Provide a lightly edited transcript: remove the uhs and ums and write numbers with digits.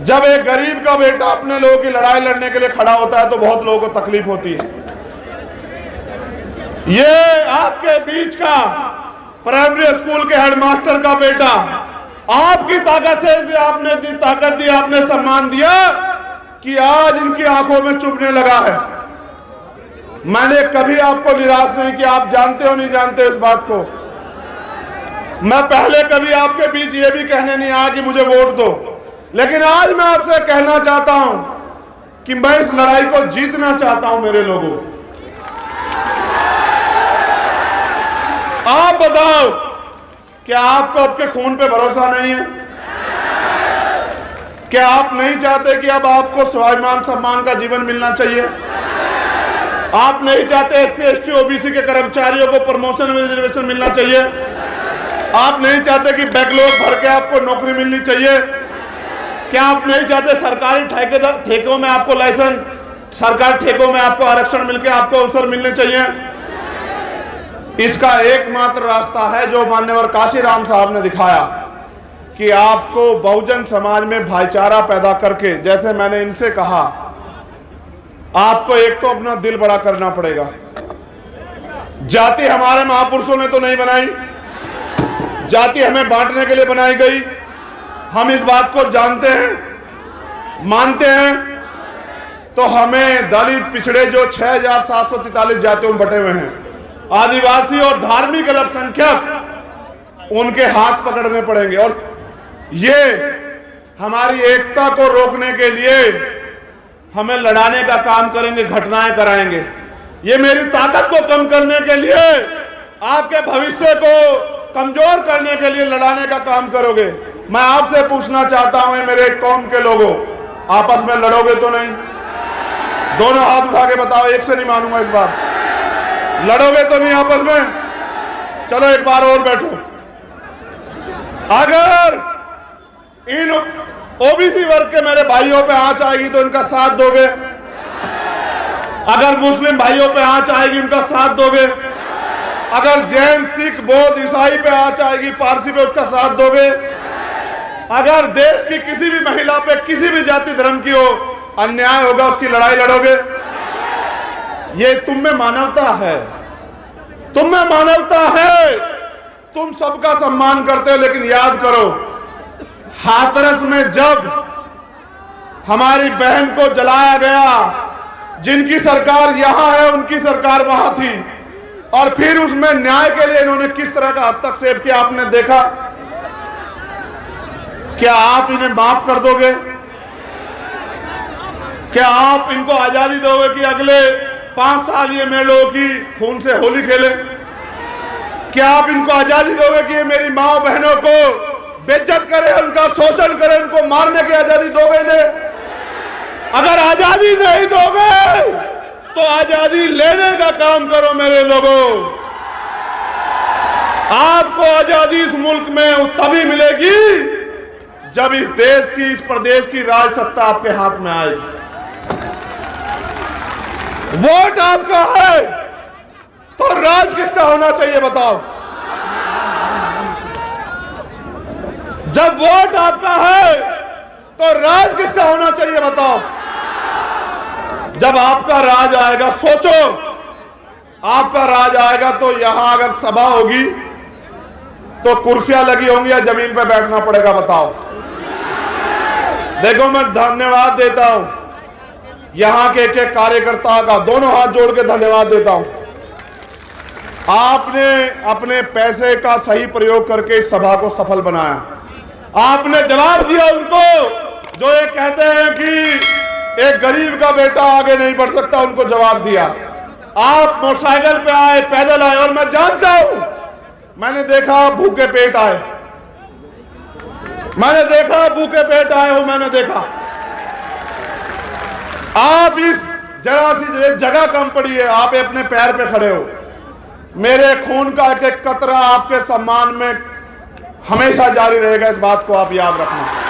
जब एक गरीब का बेटा अपने लोगों की लड़ाई लड़ने के लिए खड़ा होता है तो बहुत लोगों को तकलीफ होती है। ये आपके बीच का प्राइमरी स्कूल के हेडमास्टर का बेटा आपकी ताकत से आपने दी, ताकत दी, आपने सम्मान दिया कि आज इनकी आंखों में चुभने लगा है। मैंने कभी आपको निराश नहीं किया, आप जानते हो नहीं जानते इस बात को। मैं पहले कभी आपके बीच ये भी कहने नहीं आया कि मुझे वोट दो, लेकिन आज मैं आपसे कहना चाहता हूं कि मैं इस लड़ाई को जीतना चाहता हूं। मेरे लोगों, आप बताओ, क्या आपको आपके खून पे भरोसा नहीं है? क्या आप नहीं चाहते कि अब आपको स्वाभिमान सम्मान का जीवन मिलना चाहिए? आप नहीं चाहते एससी एसटी ओबीसी के कर्मचारियों को प्रमोशन में रिजर्वेशन मिलना चाहिए? आप नहीं चाहते कि बैकलॉग भर के आपको नौकरी मिलनी चाहिए? क्या आप नहीं चाहते सरकारी ठेकों में आपको लाइसेंस, सरकारी ठेकों में आपको आरक्षण मिलकर आपको अवसर मिलने चाहिए? इसका एकमात्र रास्ता है जो मान्यवर काशीराम साहब ने दिखाया कि आपको बहुजन समाज में भाईचारा पैदा करके, जैसे मैंने इनसे कहा, आपको एक तो अपना दिल बड़ा करना पड़ेगा। जाति हमारे महापुरुषों ने तो नहीं बनाई, जाति हमें बांटने के लिए बनाई गई। हम इस बात को जानते हैं, मानते हैं। तो हमें दलित, पिछड़े जो 6743 जातियों में बटे हुए हैं, आदिवासी और धार्मिक अल्पसंख्यक, उनके हाथ पकड़ने पड़ेंगे। और ये हमारी एकता को रोकने के लिए हमें लड़ाने का काम करेंगे, घटनाएं कराएंगे। ये मेरी ताकत को कम करने के लिए, आपके भविष्य को कमजोर करने के लिए लड़ाने का काम करोगे। मैं आपसे पूछना चाहता हूं, मेरे कौम के लोगों, आपस में लड़ोगे तो नहीं? दोनों हाथ उठा के बताओ, एक से नहीं मानूंगा इस बार। लड़ोगे तो नहीं आपस में? चलो एक बार और बैठो। अगर इन ओबीसी वर्ग के मेरे भाइयों पे आंच आएगी तो इनका साथ दोगे? अगर मुस्लिम भाइयों पे आंच आएगी उनका साथ दोगे? अगर जैन, सिख, बौद्ध, ईसाई पे आंच आएगी, पारसी पे, उसका साथ दोगे? अगर देश की किसी भी महिला पे, किसी भी जाति धर्म की हो, अन्याय होगा, उसकी लड़ाई लड़ोगे? ये तुम में मानवता है, तुम में मानवता है। तुम सबका सम्मान करते हो, लेकिन याद करो, हाथरस में जब हमारी बहन को जलाया गया, जिनकी सरकार यहां है उनकी सरकार वहां थी, और फिर उसमें न्याय के लिए इन्होंने किस तरह का हस्तक्षेप किया आपने देखा? क्या आप इन्हें माफ कर दोगे? क्या आप इनको आजादी दोगे कि अगले 5 साल ये मेरे लोगों की खून से होली खेले? क्या आप इनको आजादी दोगे कि ये मेरी माँ बहनों को बेइज्जत करे, उनका शोषण करे, उनको मारने की आजादी दोगे इन्हें? अगर आजादी नहीं दोगे तो आजादी लेने का काम करो मेरे लोगों। आपको आजादी इस मुल्क में तभी मिलेगी जब इस देश की, इस प्रदेश की राज सत्ता आपके हाथ में आएगी। वोट आपका है तो राज किसका होना चाहिए बताओ? जब वोट आपका है तो राज किसका होना चाहिए बताओ? जब आपका राज आएगा, सोचो, आपका राज आएगा तो यहां अगर सभा होगी तो कुर्सियां लगी होंगी या जमीन पर बैठना पड़ेगा बताओ? देखो, मैं धन्यवाद देता हूं यहां के एक कार्यकर्ता का, दोनों हाथ जोड़ के धन्यवाद देता हूं। आपने अपने पैसे का सही प्रयोग करके इस सभा को सफल बनाया। आपने जवाब दिया उनको जो ये कहते हैं कि एक गरीब का बेटा आगे नहीं बढ़ सकता, उनको जवाब दिया। आप मोटरसाइकिल पे आए, पैदल आए, और मैं जानता हूं, मैंने देखा भूखे पेट आए, मैंने देखा भूखे पेट आए हो, मैंने देखा। आप इस जरा सी जगह कम पड़ी है, आप अपने पैर पे खड़े हो। मेरे खून का एक एक कतरा आपके सम्मान में हमेशा जारी रहेगा, इस बात को आप याद रखना।